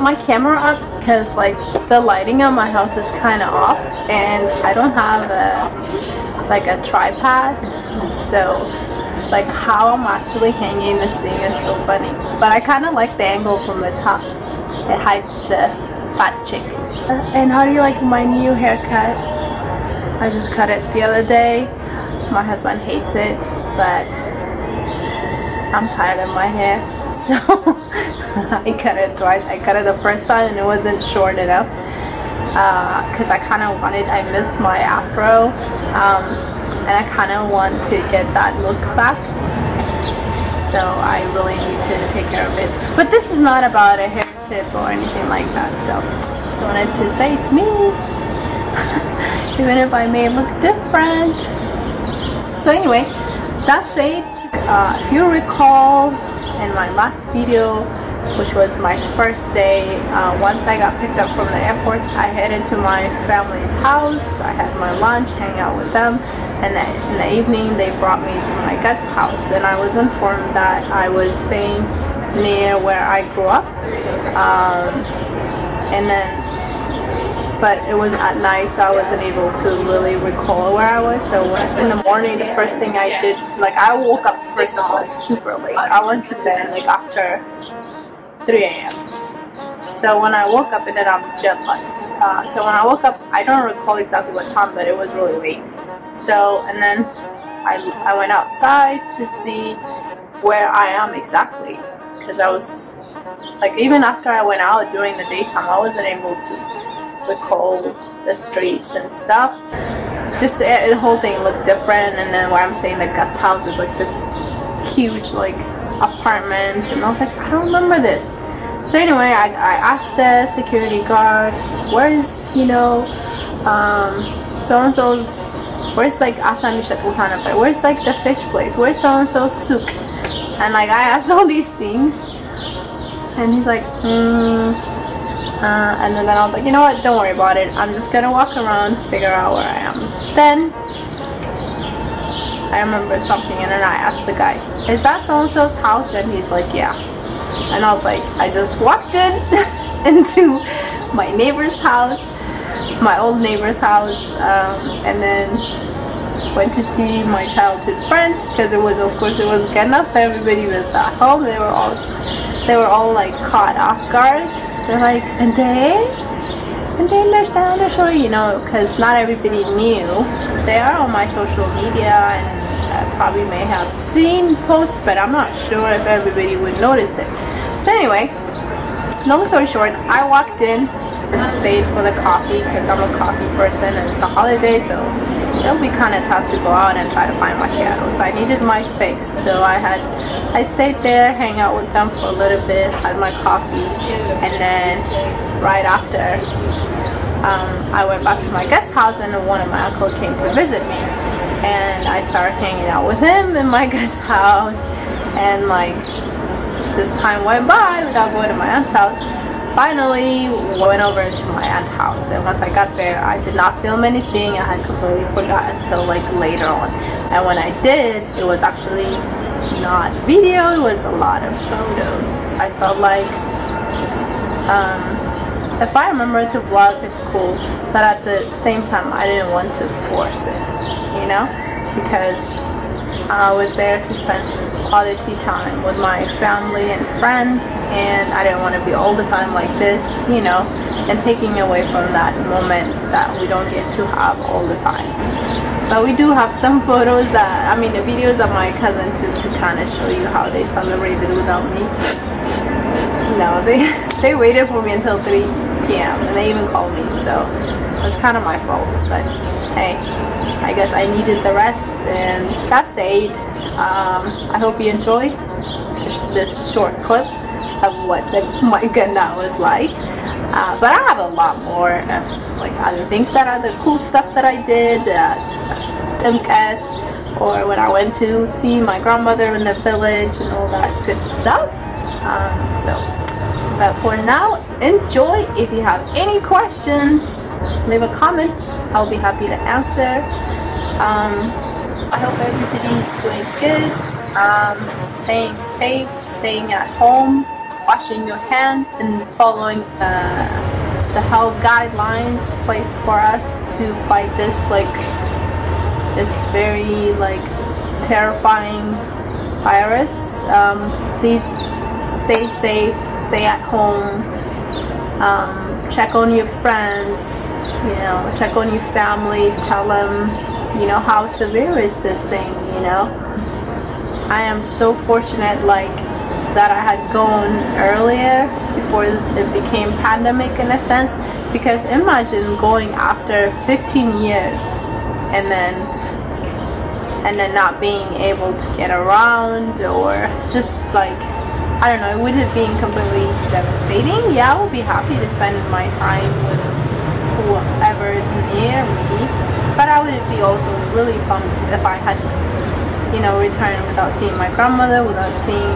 my camera up because like the lighting on my house is kind of off, and I don't have a tripod, so like how I'm actually hanging this thing is so funny. But I kind of like the angle from the top. It hides the fat chick. And how do you like my new haircut? I just cut it the other day. My husband hates it, but I'm tired of my hair, so I cut it twice. I cut it the first time and it wasn't short enough because I missed my afro, and I kind of want to get that look back, so I really need to take care of it. But this is not about a hair tip or anything like that, so just wanted to say it's me, even if I may look different. So anyway, that's it. If you recall in my last video, which was my first day, once I got picked up from the airport, I headed to my family's house. I had my lunch, hang out with them, and then in the evening they brought me to my guest house, and I was informed that I was staying near where I grew up, but it was at night, so I wasn't able to really recall where I was. So in the morning, the first thing I did, like I woke up first of all super late. I went to bed like after 3 a.m. So when I woke up, and then I'm jet lagged. So when I woke up, I don't recall exactly what time, but it was really late. So, and then I went outside to see where I am exactly, because I was like, even after I went out during the daytime, I wasn't able to recall the streets and stuff. Just the whole thing looked different. And then where I'm staying, the guest house is like this huge like apartment, and I was like, I don't remember this. So anyway, I asked the security guard, where's, you know, so-and-so's, where's like Asan Mishat Utana, where's like the fish place, where's so-and-so's souk, and like I asked all these things, and he's like, and then I was like, you know what, don't worry about it, I'm just gonna walk around, figure out where I am. Then I remember something, and then I asked the guy, is that so-and-so's house? And he's like, yeah. And I was like, I just walked in into my neighbor's house, my old neighbor's house, and then went to see my childhood friends, because it was, of course, it was Ganna, so everybody was at home. They were all like caught off guard. They're like, and they're sure, you know, because not everybody knew. They are on my social media, and probably may have seen posts, but I'm not sure if everybody would notice it. So anyway, long story short, I walked in, stayed for the coffee because I'm a coffee person and it's a holiday, so it'll be kind of tough to go out and try to find macchiato. So I needed my fix, so I stayed there, hang out with them for a little bit, had my coffee, and then right after I went back to my guest house, and then one of my uncles came to visit me, and I started hanging out with him in my guest house, and like just time went by without going to my aunt's house. Finally went over to my aunt's house, and once I got there, I did not film anything. I had completely forgotten until like later on, and when I did, it was actually not video, it was a lot of photos. I felt like if I remember to vlog, it's cool, but at the same time I didn't want to force it, you know, because I was there to spend quality time with my family and friends, and I didn't want to be all the time like this, you know, and taking away from that moment that we don't get to have all the time. But we do have some photos that, I mean, the videos of my cousin too, to kind of show you how they celebrated without me. No, they waited for me until 3 p.m. and they even called me, so it was kind of my fault, but hey, I guess I needed the rest, and that's it. I hope you enjoyed this short clip of what my Ganna was like, but I have a lot more like other things that are the cool stuff that I did, Timkat, or when I went to see my grandmother in the village and all that good stuff. But for now, enjoy. If you have any questions, leave a comment. I'll be happy to answer. I hope everybody's doing good, staying safe, staying at home. washing your hands and following the health guidelines placed for us to fight this this very terrifying virus. Please stay safe, stay at home, check on your friends, check on your families, tell them, how severe is this thing, I am so fortunate that I had gone earlier before it became pandemic in a sense, because imagine going after 15 years and then not being able to get around, or just I don't know, it would have been completely devastating. Yeah, I would be happy to spend my time with whoever is near me, but I would be also really bummed if I had return without seeing my grandmother, without seeing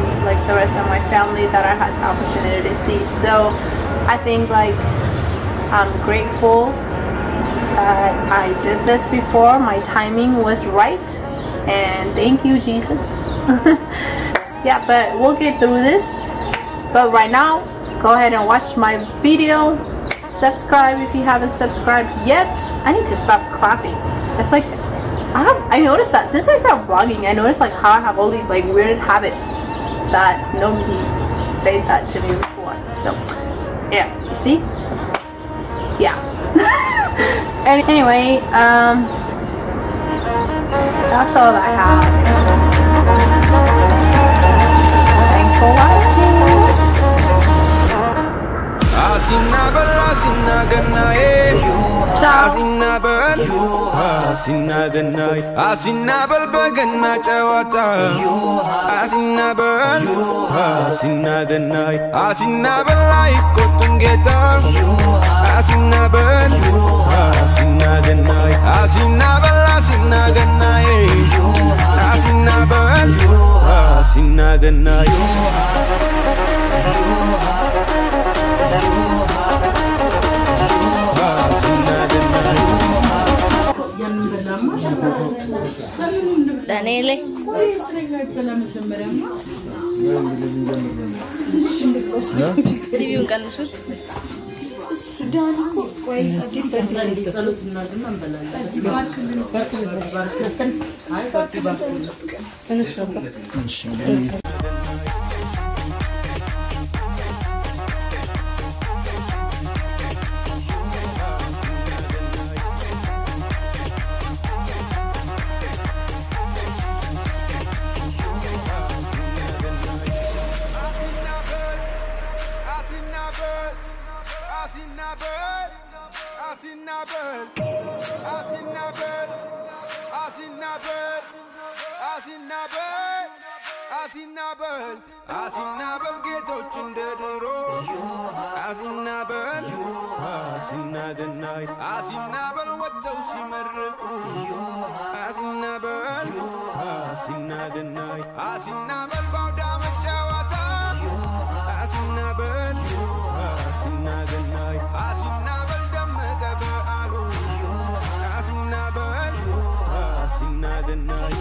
the rest of my family that I had the opportunity to see. So I think I'm grateful that I did this before. My timing was right, and thank you, Jesus. Yeah, but we'll get through this. But right now, go ahead and watch my video. Subscribe if you haven't subscribed yet. I need to stop clapping. It's I noticed that since I started vlogging, I noticed how I have all these weird habits that nobody said that to me before. So yeah, you see? Yeah. And anyway, that's all I have. Thanks for watching. Asinabal bagana chawata asinabal like kotungeta asinabal Daniele TV kan shoot Sudan Asinabal getoch ndedero Asinabal Asinaganai Asinabal watau simarku Asinabal Asinaganai Asinabal bauda machawata Asinabal Asinaganai Asinabal dammaga baalu Asinabal Asinaganai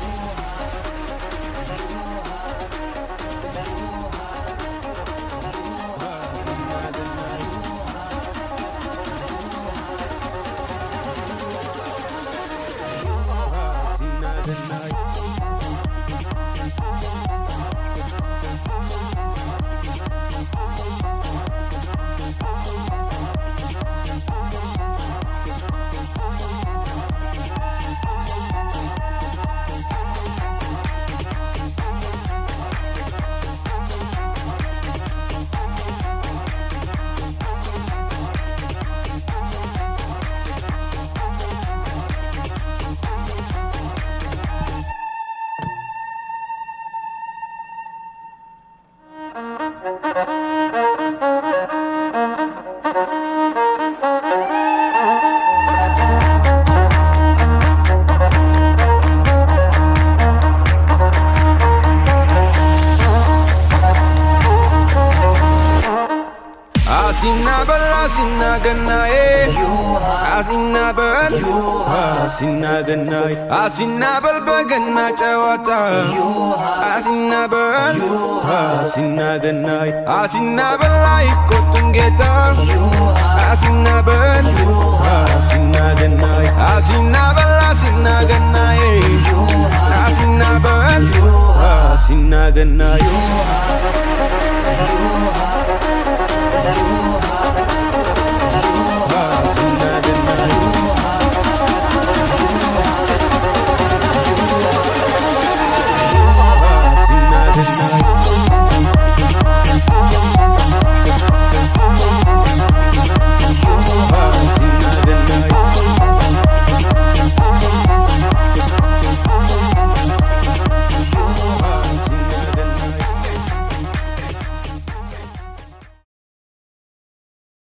Asinabal asinaganai አሲናበል አሲናገናይ አሲናበል በገና ጨዋታ አሲናበል አሲናገናይ አሲናበል አይቆጡም ጌታ አሲናበል አሲናገናይ አሲናበል አሲናገናይ አሲናበል አሲናገናይ